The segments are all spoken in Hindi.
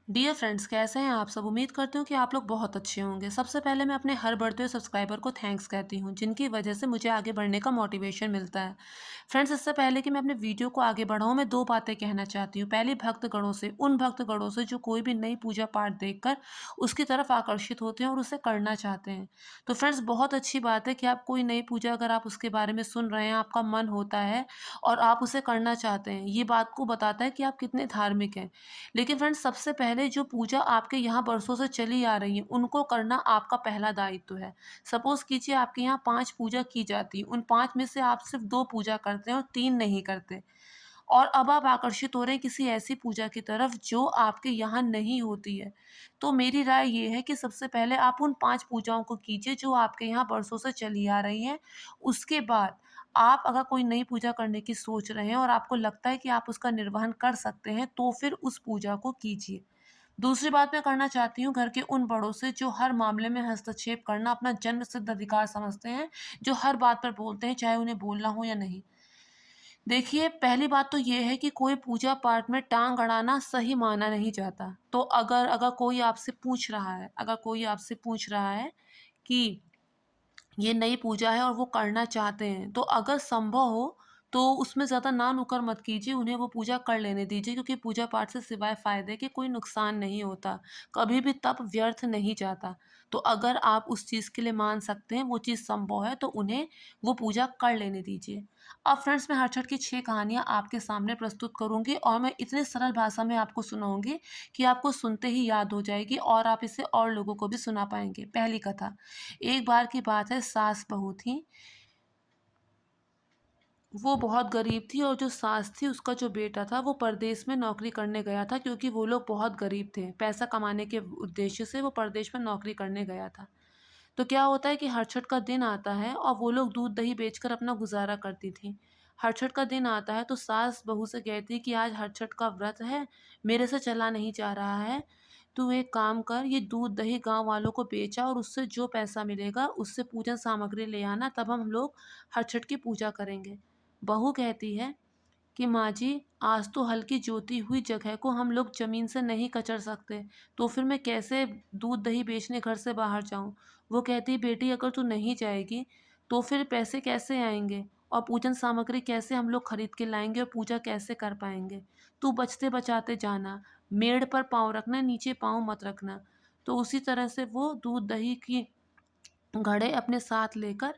डियर फ्रेंड्स, कैसे हैं आप सब? उम्मीद करती हूँ कि आप लोग बहुत अच्छे होंगे। सबसे पहले मैं अपने हर बढ़ते हुए सब्सक्राइबर को थैंक्स कहती हूँ, जिनकी वजह से मुझे आगे बढ़ने का मोटिवेशन मिलता है। फ्रेंड्स, इससे पहले कि मैं अपने वीडियो को आगे बढ़ाऊँ, मैं 2 बातें कहना चाहती हूँ। पहली, भक्तगणों से, उन भक्तगणों से जो कोई भी नई पूजा-पाठ देखकर उसकी तरफ आकर्षित होते हैं और उसे करना चाहते हैं। तो फ्रेंड्स, बहुत अच्छी बात है कि आप कोई नई पूजा अगर आप उसके बारे में सुन रहे हैं, आपका मन होता है और आप उसे करना चाहते हैं। ये बात को बताता है कि आप कितने धार्मिक हैं। लेकिन फ्रेंड्स, सबसे पहले जो पूजा आपके यहाँ बरसों से चली आ रही है, उनको करना आपका पहला दायित्व है। सपोज़ कीजिए आपके यहाँ 5 पूजा की जाती है, उन 5 में से आप सिर्फ़ 2 पूजा करते हैं और 3 नहीं करते। और अब आप आकर्षित हो रहे हैं किसी ऐसी पूजा की तरफ जो आपके यहाँ नहीं होती है। तो मेरी राय ये है कि सबसे पहले आप उन 5 पूजाओं को कीजिए जो आपके यहाँ बरसों से चली आ रही हैं। उसके बाद आप अगर कोई नई पूजा करने की सोच रहे हैं और आपको लगता है कि आप उसका निर्वहन कर सकते हैं, तो फिर उस पूजा को कीजिए। दूसरी बात मैं करना चाहती हूँ घर के उन बड़ों से जो हर मामले में हस्तक्षेप करना अपना जन्म सिद्ध अधिकार समझते हैं, जो हर बात पर बोलते हैं, चाहे उन्हें बोलना हो या नहीं। देखिए, पहली बात तो ये है कि कोई पूजा-पाठ में टाँग अड़ाना सही माना नहीं जाता। तो अगर अगर कोई आपसे पूछ रहा है अगर कोई आपसे पूछ रहा है कि ये नई पूजा है और वो करना चाहते हैं, तो अगर संभव हो तो उसमें ज़्यादा ना-नुक्कर मत कीजिए, उन्हें वो पूजा कर लेने दीजिए, क्योंकि पूजा-पाठ से सिवाय फ़ायदे के कोई नुकसान नहीं होता। कभी भी तप व्यर्थ नहीं जाता। तो अगर आप उस चीज़ के लिए मान सकते हैं, वो चीज़ संभव है, तो उन्हें वो पूजा कर लेने दीजिए। अब फ्रेंड्स, मैं हर छठ की 6 कहानियाँ आपके सामने प्रस्तुत करूँगी और मैं इतनी सरल भाषा में आपको सुनाऊँगी कि आपको सुनते ही याद हो जाएगी और आप इसे और लोगों को भी सुना पाएँगे। पहली कथा। एक बार की बात है, सास-बहू थीं। वो बहुत गरीब थी और जो सास थी उसका जो बेटा था वो परदेश में नौकरी करने गया था, क्योंकि वो लोग बहुत गरीब थे। पैसा कमाने के उद्देश्य से वो परदेश में नौकरी करने गया था। तो क्या होता है कि हर छठ का दिन आता है और वो लोग दूध-दही बेचकर अपना गुज़ारा करती थीं। हर छठ का दिन आता है तो सास बहू से कहती है कि आज हर छठ का व्रत है, मेरे से चला नहीं जा रहा है। तू एक काम कर, ये दूध-दही गाँव वालों को बेच आ और उससे जो पैसा मिलेगा उससे पूजन सामग्री ले आना, तब हम लोग हर छठ की पूजा करेंगे। बहू कहती है कि माँ जी, आज तो हल की जोती हुई जगह को हम लोग ज़मीन से नहीं कचर सकते, तो फिर मैं कैसे दूध-दही बेचने घर से बाहर जाऊँ? वो कहती है, बेटी अगर तू नहीं जाएगी, तो फिर पैसे कैसे आएँगे? और पूजन सामग्री कैसे हम लोग खरीद के लाएँगे और पूजा कैसे कर पाएँगे? तू बचते-बचाते जाना, मेड़ पर पाँव रखना, नीचे पाँव मत रखना। तो उसी तरह से वो दूध-दही की घड़े अपने साथ लेकर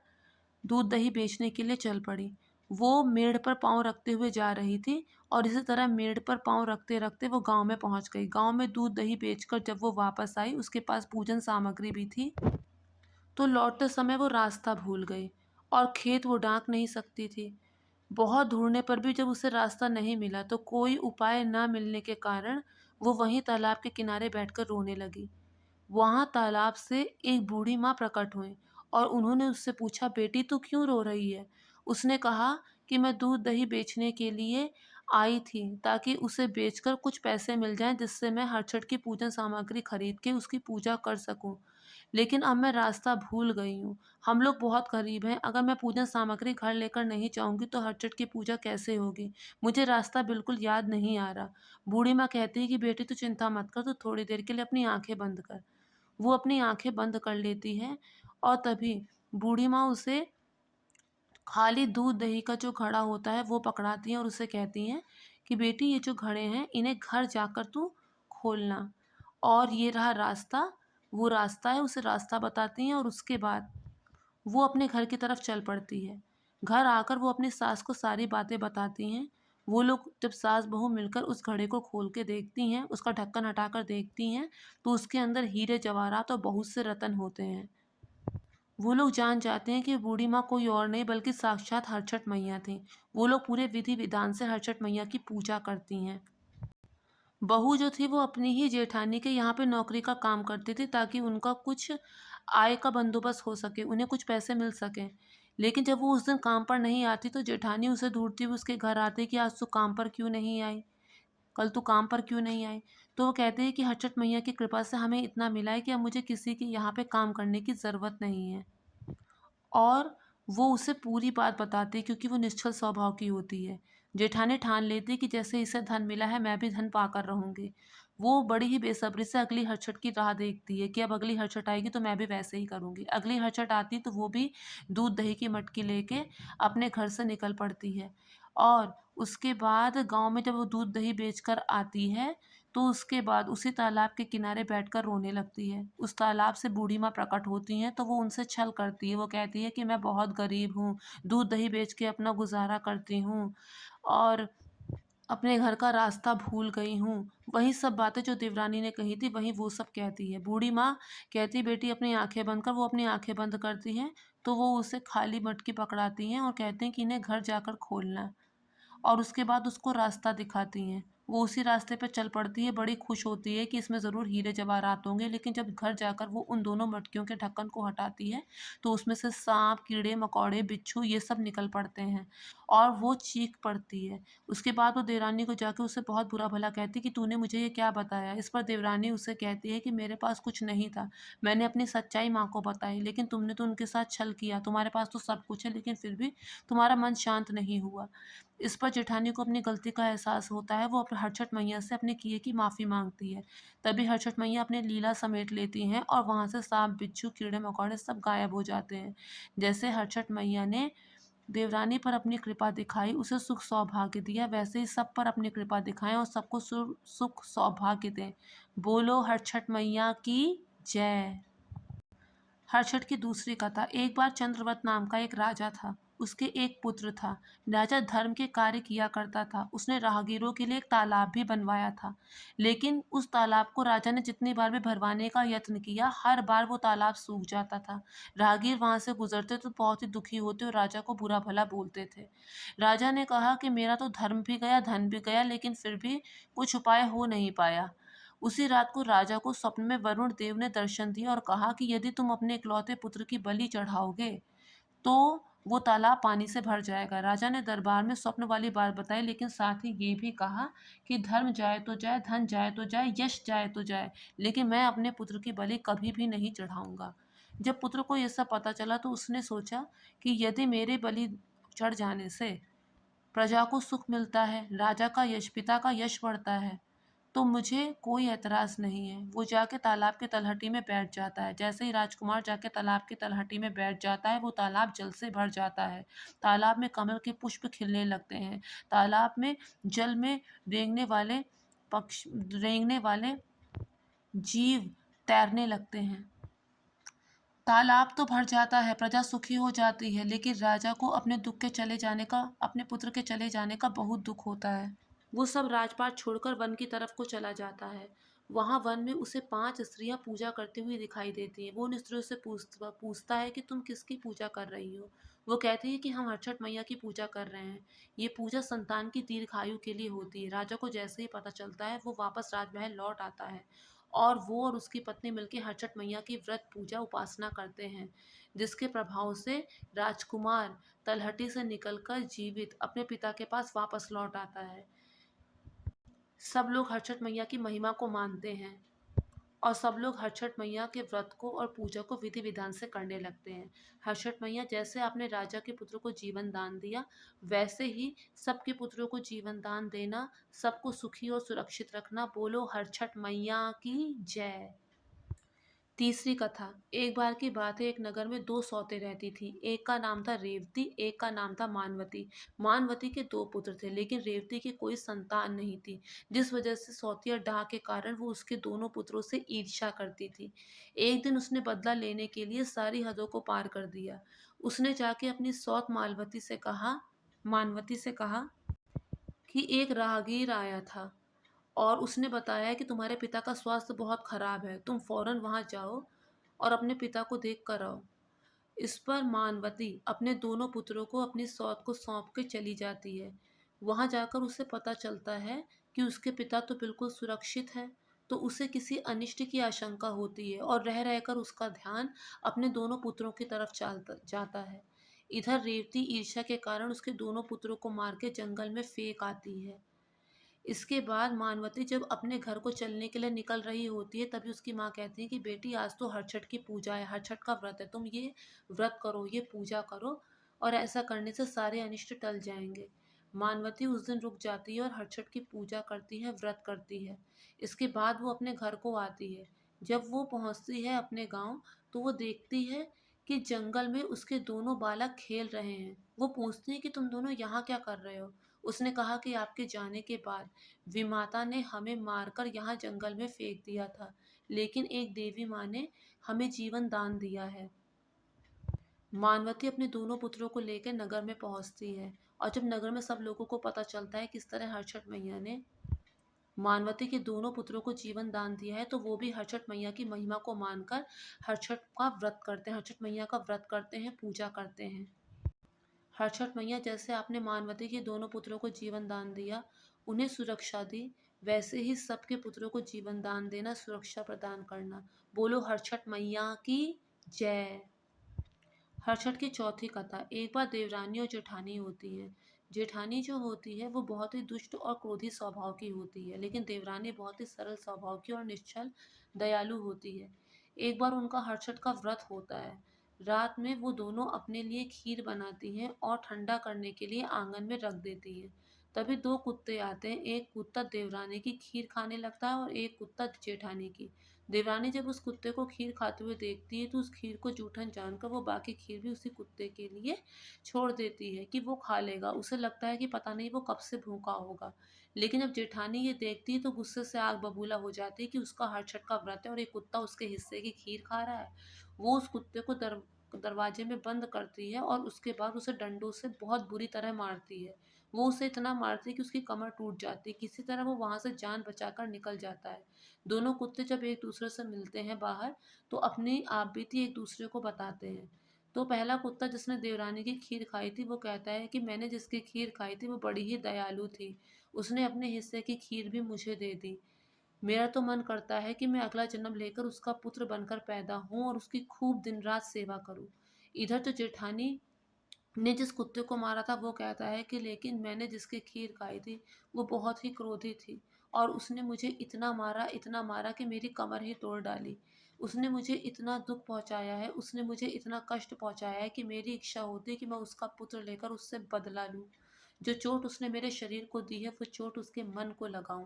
दूध-दही बेचने के लिए चल पड़ी। वो मेड़ पर पाँव रखते हुए जा रही थी और इसी तरह मेड़ पर पाँव रखते-रखते वो गाँव में पहुँच गई। गाँव में दूध-दही बेचकर जब वो वापस आई, उसके पास पूजन सामग्री भी थी, तो लौटते समय वो रास्ता भूल गई और खेत वो डाँक नहीं सकती थी। बहुत ढूँढने पर भी जब उसे रास्ता नहीं मिला, तो कोई उपाय ना मिलने के कारण वो वहीं तालाब के किनारे बैठकर रोने लगी। वहाँ तालाब से एक बूढ़ी माँ प्रकट हुईं और उन्होंने उससे पूछा, बेटी तू क्यों रो रही है? उसने कहा कि मैं दूध दही बेचने के लिए आई थी, ताकि उसे बेचकर कुछ पैसे मिल जाएं, जिससे मैं हर छठ की पूजन सामग्री खरीद के उसकी पूजा कर सकूं। लेकिन अब मैं रास्ता भूल गई हूँ। हम लोग बहुत गरीब हैं, अगर मैं पूजन सामग्री घर लेकर नहीं जाऊंगी तो हर छठ की पूजा कैसे होगी? मुझे रास्ता बिल्कुल याद नहीं आ रहा। बूढ़ी माँ कहती है कि बेटी तू चिंता मत कर, तू थोड़ी देर के लिए अपनी आंखें बंद कर। वो अपनी आँखें बंद कर लेती है और तभी बूढ़ी माँ उसे खाली दूध-दही का जो घड़ा होता है वो पकड़ाती हैं और उसे कहती हैं कि बेटी, ये जो घड़े हैं इन्हें घर जाकर तू खोलना, और ये रहा रास्ता, वो रास्ता है, उसे रास्ता बताती हैं और उसके बाद वो अपने घर की तरफ चल पड़ती है। घर आकर वो अपनी सास को सारी बातें बताती हैं। वो लोग जब सास-बहू मिलकर उस घड़े को खोल के देखती हैं, उसका ढक्कन हटाकर देखती हैं, तो उसके अंदर हीरे जवाहरात और बहुत से रत्न होते हैं। वो लोग जान जाते हैं कि बूढ़ी माँ कोई और नहीं बल्कि साक्षात हरछठ मैया थीं। वो लोग पूरे विधि-विधान से हरछठ मैया की पूजा करती हैं। बहू जो थी वो अपनी ही जेठानी के यहाँ पे नौकरी का काम करती थी, ताकि उनका कुछ आय का बंदोबस्त हो सके, उन्हें कुछ पैसे मिल सकें। लेकिन जब वो उस दिन काम पर नहीं आती तो जेठानी उसे ढूँढती हुई उसके घर आती कि आज तू काम पर क्यों नहीं आई? कल तू काम पर क्यों नहीं आई? तो वो कहती है कि हरछठ मैया की कृपा से हमें इतना मिला है कि अब मुझे किसी के यहाँ पे काम करने की ज़रूरत नहीं है। और वो उसे पूरी बात बताती है, क्योंकि वो निश्छल स्वभाव की होती है। जेठानी ठान लेती है कि जैसे इसे धन मिला है, मैं भी धन पाकर रहूँगी। वो बड़ी ही बेसब्री से अगली हरछट की राह देखती है कि अब अगली हरछट आएगी तो मैं भी वैसे ही करूँगी। अगली हरछट आती तो वो भी दूध-दही की मटकी लेके अपने घर से निकल पड़ती है। और उसके बाद गाँव में जब वो दूध-दही बेचकर आती है, तो उसके बाद उसी तालाब के किनारे बैठकर रोने लगती है। उस तालाब से बूढ़ी माँ प्रकट होती हैं, तो वो उनसे छल करती है। वो कहती है कि मैं बहुत गरीब हूँ, दूध-दही बेच के अपना गुज़ारा करती हूँ और अपने घर का रास्ता भूल गई हूँ। वही सब बातें जो देवरानी ने कही थी, वही वो सब कहती है। बूढ़ी माँ कहती, बेटी अपनी आँखें बंद कर। वो अपनी आँखें बंद करती हैं, तो वो उसे खाली मटकी पकड़ाती हैं और कहती हैं कि इन्हें घर जाकर खोलना। और उसके बाद उसको रास्ता दिखाती हैं। वो उसी रास्ते पे चल पड़ती है, बड़ी खुश होती है कि इसमें ज़रूर हीरे जवाहरात होंगे, लेकिन जब घर जाकर वो उन दोनों मटकियों के ढक्कन को हटाती है, तो उसमें से साँप, कीड़े-मकोड़े, बिच्छू ये सब निकल पड़ते हैं और वो चीख पड़ती है। उसके बाद वो देवरानी को जाके उससे बहुत बुरा-भला कहती है कि तूने मुझे ये क्या बताया? इस पर देवरानी उससे कहती है कि मेरे पास कुछ नहीं था। मैंने अपनी सच्चाई माँ को बताई, लेकिन तुमने तो उनके साथ छल किया। तुम्हारे पास तो सब कुछ है, लेकिन फिर भी तुम्हारा मन शांत नहीं हुआ। इस पर जेठानी को अपनी गलती का एहसास होता है। वो अपने हरछट मैया से अपने किए की माफ़ी माँगती है। तभी हरछट मैया अपनी लीला समेट लेती हैं और वहाँ से साँप, बिच्छू, कीड़े-मकोड़े सब गायब हो जाते हैं। जैसे हरछट मैया ने देवरानी पर अपनी कृपा दिखाई, उसे सुख-सौभाग्य दिया, वैसे ही सब पर अपनी कृपा दिखाएँ और सबको सुख-सौभाग्य दें। बोलो हरछट मैया की जय। हर्षद की दूसरी कथा। एक बार चंद्रवत नाम का एक राजा था। उसके एक पुत्र था। राजा धर्म के कार्य किया करता था। उसने राहगीरों के लिए एक तालाब भी बनवाया था। लेकिन उस तालाब को राजा ने जितनी बार भी भरवाने का यत्न किया, हर बार वो तालाब सूख जाता था। राहगीर वहां से गुजरते तो बहुत ही दुखी होते और राजा को बुरा भला बोलते थे। राजा ने कहा कि मेरा तो धर्म भी गया, धन भी गया, लेकिन फिर भी कुछ उपाय हो नहीं पाया। उसी रात को राजा को स्वप्न में वरुण देव ने दर्शन दिया और कहा कि यदि तुम अपने इकलौते पुत्र की बलि चढ़ाओगे, तो वो तालाब पानी से भर जाएगा। राजा ने दरबार में स्वप्न वाली बात बताई, लेकिन साथ ही ये भी कहा कि धर्म जाए तो जाए, धन जाए तो जाए, यश जाए तो जाए, लेकिन मैं अपने पुत्र की बलि कभी भी नहीं चढ़ाऊंगा। जब पुत्र को यह सब पता चला, तो उसने सोचा कि यदि मेरे बलि चढ़ जाने से प्रजा को सुख मिलता है, राजा का यश, पिता का यश बढ़ता है, तो मुझे कोई ऐतराज़ नहीं है। वो जाके तालाब के तलहटी में बैठ जाता है। जैसे ही राजकुमार जाके तालाब की तलहटी में बैठ जाता है, वो तालाब जल से भर जाता है। तालाब में कमल के पुष्प खिलने लगते हैं। तालाब में जल में रेंगने वाले रेंगने वाले जीव तैरने लगते हैं। तालाब तो भर जाता है, प्रजा सुखी हो जाती है, लेकिन राजा को अपने पुत्र के चले जाने का बहुत दुख होता है। वो सब राजपाट छोड़कर वन की तरफ को चला जाता है। वहाँ वन में उसे 5 स्त्रियाँ पूजा करती हुई दिखाई देती हैं। वो उन स्त्रियों से पूछता है कि तुम किसकी पूजा कर रही हो? वो कहती है कि हम हरछठ मैया की पूजा कर रहे हैं। ये पूजा संतान की दीर्घायु के लिए होती है। राजा को जैसे ही पता चलता है, वो वापस राजमहल लौट आता है और वो और उसकी पत्नी मिलकर हरछठ मैया की व्रत पूजा उपासना करते हैं, जिसके प्रभाव से राजकुमार तलहटी से निकलकर जीवित अपने पिता के पास वापस लौट आता है। सब लोग हरछठ मैया की महिमा को मानते हैं और सब लोग हरछठ मैया के व्रत को और पूजा को विधि विधान से करने लगते हैं। हरछठ मैया जैसे आपने राजा के पुत्र को जीवन दान दिया, वैसे ही सबके पुत्रों को जीवन दान देना, सबको सुखी और सुरक्षित रखना। बोलो हरछठ मैया की जय। तीसरी कथा। एक बार की बात है, एक नगर में दो सौतें रहती थीं। एक का नाम था रेवती, एक का नाम था मानवती। मानवती के दो पुत्र थे, लेकिन रेवती की कोई संतान नहीं थी, जिस वजह से सौतिया डाह के कारण वो उसके दोनों पुत्रों से ईर्ष्या करती थी। एक दिन उसने बदला लेने के लिए सारी हदों को पार कर दिया। उसने जाके अपनी सौत मानवती से कहा कि एक राहगीर आया था और उसने बताया कि तुम्हारे पिता का स्वास्थ्य बहुत खराब है, तुम फौरन वहां जाओ और अपने पिता को देख कर आओ। इस पर मानवती अपने दोनों पुत्रों को अपनी सौत को सौंप के चली जाती है। वहां जाकर उसे पता चलता है कि उसके पिता तो बिल्कुल सुरक्षित है, तो उसे किसी अनिष्ट की आशंका होती है और रह रहकर उसका ध्यान अपने दोनों पुत्रों की तरफ चलता जाता है। इधर रेवती ईर्ष्या के कारण उसके दोनों पुत्रों को मार के जंगल में फेंक आती है। इसके बाद मानवती जब अपने घर को चलने के लिए निकल रही होती है, तभी उसकी माँ कहती है कि बेटी, आज तो हरछठ की पूजा है, हरछठ का व्रत है, तुम ये व्रत करो, ये पूजा करो और ऐसा करने से सारे अनिष्ट टल जाएंगे। मानवती उस दिन रुक जाती है और हरछठ की पूजा करती है, व्रत करती है। इसके बाद वो अपने घर को आती है। जब वो पहुँचती है अपने गाँव, तो वो देखती है कि जंगल में उसके दोनों बालक खेल रहे हैं। वो पूछती है कि तुम दोनों यहाँ क्या कर रहे हो? उसने कहा कि आपके जाने के बाद विमाता ने हमें मारकर यहाँ जंगल में फेंक दिया था, लेकिन एक देवी माँ ने हमें जीवन दान दिया है। मानवती अपने दोनों पुत्रों को लेकर नगर में पहुंचती है, और जब नगर में सब लोगों को पता चलता है किस तरह हर्षट मैया ने मानवती के दोनों पुत्रों को जीवन दान दिया है, तो वो भी हर्षट मैया की महिमा को मानकर हर्षट का व्रत करते हैं, हर्षट मैया का व्रत करते हैं, पूजा करते हैं। हर्षट मैया, जैसे आपने मानवती के दोनों पुत्रों को जीवन दान दिया, उन्हें सुरक्षा दी, वैसे ही सबके पुत्रों को जीवन दान देना, सुरक्षा प्रदान करना। बोलो हर्षट मैया की जय। हर्षद की चौथी कथा। एक बार देवरानी और जेठानी होती है। जेठानी जो होती है वो बहुत ही दुष्ट और क्रोधी स्वभाव की होती है, लेकिन देवरानी बहुत ही सरल स्वभाव की और निश्चल दयालु होती है। एक बार उनका हर्षद का व्रत होता है। रात में वो दोनों अपने लिए खीर बनाती हैं और ठंडा करने के लिए आंगन में रख देती हैं। तभी दो कुत्ते आते हैं, एक कुत्ता देवरानी की खीर खाने लगता है और एक कुत्ता जेठानी की। देवरानी जब उस कुत्ते को खीर खाते हुए देखती है, तो उस खीर को जूठन जानकर वो बाकी खीर भी उसी कुत्ते के लिए छोड़ देती है कि वो खा लेगा। उसे लगता है कि पता नहीं वो कब से भूखा होगा। लेकिन जब जेठानी ये देखती है तो गुस्से से आग बबूला हो जाती है कि उसका हर्षद का व्रत है और एक कुत्ता उसके हिस्से की खीर खा रहा है। वो उस कुत्ते को दरवाजे में बंद करती है और उसके बाद उसे डंडों से बहुत बुरी तरह मारती है। वो उसे इतना मारती है कि उसकी कमर टूट जाती है। किसी तरह वो वहां से जान बचाकर निकल जाता है। दोनों कुत्ते जब एक दूसरे से मिलते हैं बाहर, तो अपनी आपबीती एक दूसरे को बताते हैं। तो पहला कुत्ता जिसने देवरानी की खीर खाई थी वो कहता है कि मैंने जिसकी खीर खाई थी वो बड़ी ही दयालु थी, उसने अपने हिस्से की खीर भी मुझे दे दी। मेरा तो मन करता है कि मैं अगला जन्म लेकर उसका पुत्र बनकर पैदा हूँ और उसकी खूब दिन रात सेवा करूँ। इधर तो जेठानी ने जिस कुत्ते को मारा था वो कहता है कि लेकिन मैंने जिसकी खीर खाई थी वो बहुत ही क्रोधी थी, और उसने मुझे इतना मारा कि मेरी कमर ही तोड़ डाली। उसने मुझे इतना दुख पहुंचाया है, उसने मुझे इतना कष्ट पहुंचाया है कि मेरी इच्छा होती है कि मैं उसका पुत्र लेकर उससे बदला लूं। जो चोट उसने मेरे शरीर को दी है वो चोट उसके मन को लगाऊं।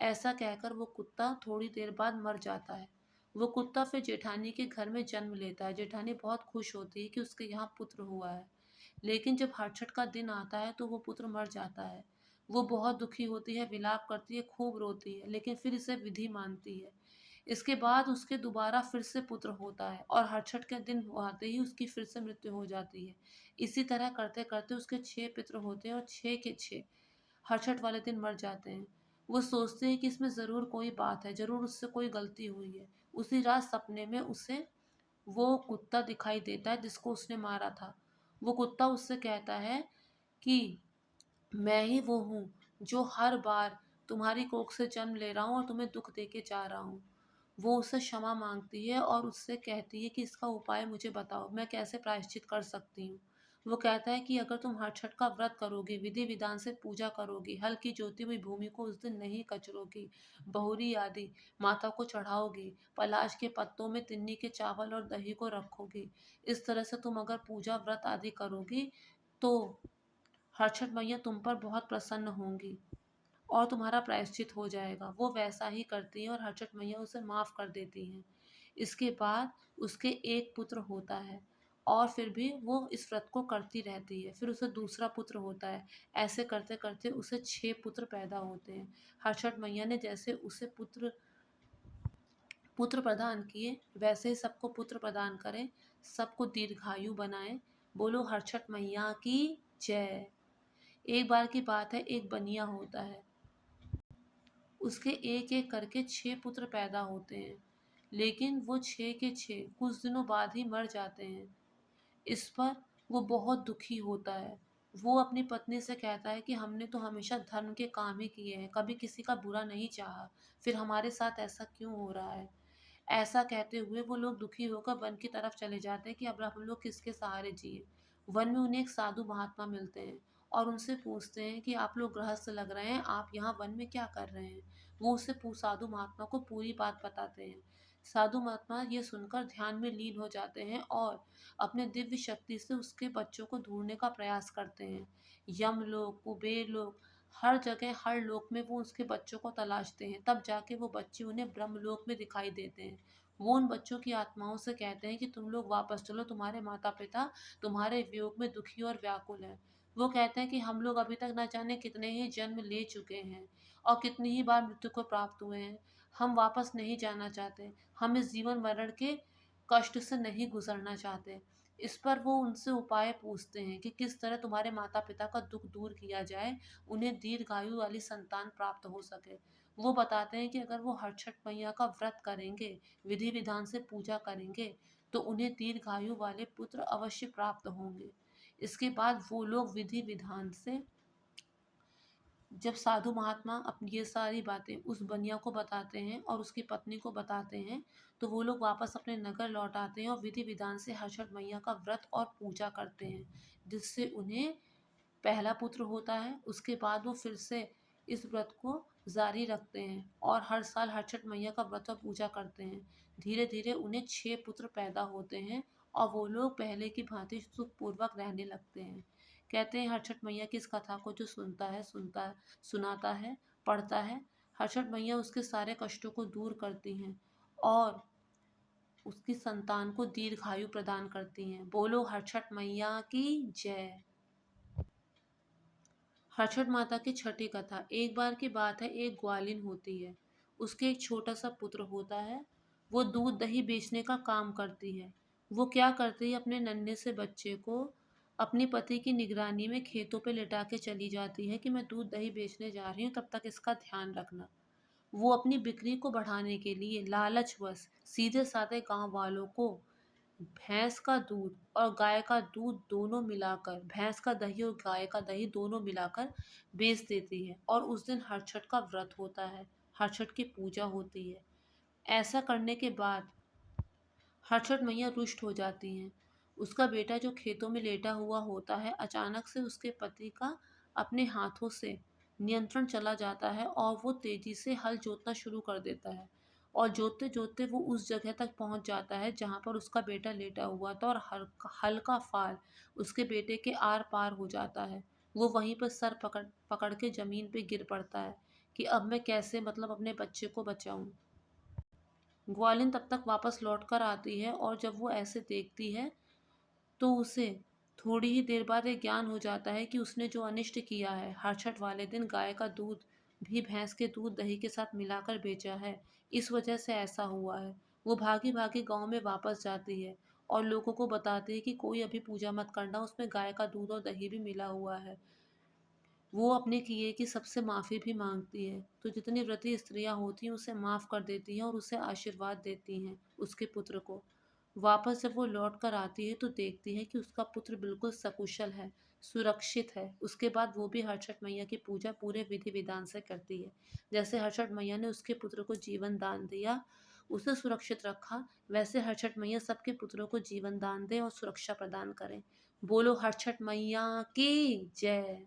ऐसा कहकर वो कुत्ता थोड़ी देर बाद मर जाता है। वो कुत्ता फिर जेठानी के घर में जन्म लेता है। जेठानी बहुत खुश होती है कि उसके यहाँ पुत्र हुआ है। लेकिन जब हटछट का दिन आता है तो वो पुत्र मर जाता है। वो बहुत दुखी होती है, विलाप करती है, खूब रोती है, लेकिन फिर इसे विधि मानती है। इसके बाद उसके दोबारा फिर से पुत्र होता है और हटछट के दिन आते ही उसकी फिर से मृत्यु हो जाती है। इसी तरह करते करते उसके 6 पित्र होते हैं और 6 के 6 हटछट वाले दिन मर जाते हैं। वो सोचते हैं कि इसमें ज़रूर कोई बात है, ज़रूर उससे कोई गलती हुई है। उसी रात सपने में उसे वो कुत्ता दिखाई देता है जिसको उसने मारा था। वो कुत्ता उससे कहता है कि मैं ही वो हूँ जो हर बार तुम्हारी कोख से जन्म ले रहा हूँ और तुम्हें दुख दे के जा रहा हूँ। वो उससे क्षमा मांगती है और उससे कहती है कि इसका उपाय मुझे बताओ, मैं कैसे प्रायश्चित कर सकती हूँ। वो कहता है कि अगर तुम हर छठ का व्रत करोगी, विधि विधान से पूजा करोगी, हल की जोती हुई भूमि को उस दिन नहीं कचरोगी, बहुरी आदि माता को चढ़ाओगी, पलाश के पत्तों में तिन्नी के चावल और दही को रखोगी, इस तरह से तुम अगर पूजा व्रत आदि करोगी, तो हर्षद मैया तुम पर बहुत प्रसन्न होंगी और तुम्हारा प्रायश्चित हो जाएगा। वो वैसा ही करती हैं और हर्षद मैया उसे माफ़ कर देती हैं। इसके बाद उसके एक पुत्र होता है और फिर भी वो इस व्रत को करती रहती है। फिर उसे दूसरा पुत्र होता है। ऐसे करते करते उसे 6 पुत्र पैदा होते हैं। हर्षद मैया ने जैसे उसे पुत्र पुत्र प्रदान किए, वैसे ही सबको पुत्र प्रदान करें, सबको दीर्घायु बनाए। बोलो हर्षद मैया की जय। एक बार की बात है, एक बनिया होता है। उसके एक एक करके 6 पुत्र पैदा होते हैं, लेकिन वो 6 के 6 कुछ दिनों बाद ही मर जाते हैं। इस पर वो बहुत दुखी होता है। वो अपनी पत्नी से कहता है कि हमने तो हमेशा धर्म के काम ही किए हैं, कभी किसी का बुरा नहीं चाहा, फिर हमारे साथ ऐसा क्यों हो रहा है। ऐसा कहते हुए वो लोग दुखी होकर वन की तरफ चले जाते हैं कि अब हम लोग किसके सहारे जिए। वन में उन्हें एक साधु महात्मा मिलते हैं और उनसे पूछते हैं कि आप लोग गृहस्थ लग रहे हैं, आप यहाँ वन में क्या कर रहे हैं। वो उसे साधु महात्मा को पूरी बात बताते हैं। साधु महात्मा ये सुनकर ध्यान में लीन हो जाते हैं और अपने दिव्य शक्ति से उसके बच्चों को ढूंढने का प्रयास करते हैं। यमलोक, कुबेर लोक, हर जगह, हर लोक में वो उसके बच्चों को तलाशते हैं, तब जाके वो बच्चे उन्हें ब्रह्मलोक में दिखाई देते हैं। वो उन बच्चों की आत्माओं से कहते हैं कि तुम लोग वापस चलो, तुम्हारे माता-पिता तुम्हारे वियोग में दुखी और व्याकुल हैं। वो कहते हैं कि हम लोग अभी तक न जाने कितने ही जन्म ले चुके हैं और कितनी ही बार मृत्यु को प्राप्त हुए हैं। हम वापस नहीं जाना चाहते। हम इस जीवन-मरण के कष्ट से नहीं गुज़रना चाहते। इस पर वो उनसे उपाय पूछते हैं कि किस तरह तुम्हारे माता-पिता का दुःख दूर किया जाए, उन्हें दीर्घायु वाली संतान प्राप्त हो सके। वो बताते हैं कि अगर वो हर छठ मैया का व्रत करेंगे, विधि-विधान से पूजा करेंगे, तो उन्हें दीर्घायु वाले पुत्र अवश्य प्राप्त होंगे। इसके बाद वो लोग विधि-विधान से, जब साधु महात्मा अपनी ये सारी बातें उस बनिया को बताते हैं और उसकी पत्नी को बताते हैं, तो वो लोग वापस अपने नगर लौट आते हैं और विधि विधान से हर छठ मैया का व्रत और पूजा करते हैं, जिससे उन्हें पहला पुत्र होता है। उसके बाद वो फिर से इस व्रत को जारी रखते हैं और हर साल हर छठ मैया का व्रत और पूजा करते हैं। धीरे धीरे उन्हें 6 पुत्र पैदा होते हैं और वो लोग पहले की भांति सुखपूर्वक रहने लगते हैं। कहते हैं हर छठ मैया की इस कथा को जो सुनाता है, पढ़ता है, हर छठ मैया उसके सारे कष्टों को दूर करती हैं और उसकी संतान को दीर्घायु प्रदान करती हैं। बोलो हर छठ मैया की जय। हर्षद माता की छठी कथा। एक बार की बात है, एक ग्वालिन होती है। उसके एक छोटा सा पुत्र होता है। वो दूध दही बेचने का काम करती है। वो क्या करती है, अपने नन्हे से बच्चे को अपने पति की निगरानी में खेतों पे लिटा के चली जाती है कि मैं दूध दही बेचने जा रही हूँ, तब तक इसका ध्यान रखना। वो अपनी बिक्री को बढ़ाने के लिए लालचवश सीधे साधे गांव वालों को भैंस का दूध और गाय का दूध दोनों मिलाकर, भैंस का दही और गाय का दही दोनों मिलाकर बेच देती है। और उस दिन हरछठ का व्रत होता है, हरछठ की पूजा होती है। ऐसा करने के बाद हरछठ मैया रुष्ट हो जाती हैं। उसका बेटा जो खेतों में लेटा हुआ होता है, अचानक से उसके पति का अपने हाथों से नियंत्रण चला जाता है और वो तेजी से हल जोतना शुरू कर देता है। और जोतते जोतते वो उस जगह तक पहुंच जाता है जहां पर उसका बेटा लेटा हुआ था, और हल का फाल उसके बेटे के आर पार हो जाता है। वो वहीं पर सर पकड़ पकड़ के जमीन पे गिर पड़ता है कि अब मैं कैसे, मतलब अपने बच्चे को बचाऊं। ग्वालिन तब तक वापस लौट कर आती है और जब वो ऐसे देखती है, तो उसे थोड़ी ही देर बाद ये ज्ञान हो जाता है कि उसने जो अनिष्ट किया है, हरछठ वाले दिन गाय का दूध भी भैंस के दूध दही के साथ मिलाकर बेचा है, इस वजह से ऐसा हुआ है। वो भागी भागी गांव में वापस जाती है और लोगों को बताती है कि कोई अभी पूजा मत करना, उसमें गाय का दूध और दही भी मिला हुआ है। वो अपने किए की सबसे माफ़ी भी मांगती है, तो जितनी व्रती स्त्रियां होती हैं उसे माफ़ कर देती हैं और उसे आशीर्वाद देती हैं, उसके पुत्र को। वापस जब वो लौट कर आती है, तो देखती है कि उसका पुत्र बिल्कुल सकुशल है, सुरक्षित है। उसके बाद वो भी हरछठ मैया की पूजा पूरे विधि विधान से करती है। जैसे हरछठ मैया ने उसके पुत्र को जीवन दान दिया, उसे सुरक्षित रखा, वैसे हरछठ मैया सबके पुत्रों को जीवन दान दे और सुरक्षा प्रदान करें। बोलो हरछठ मैया की जय।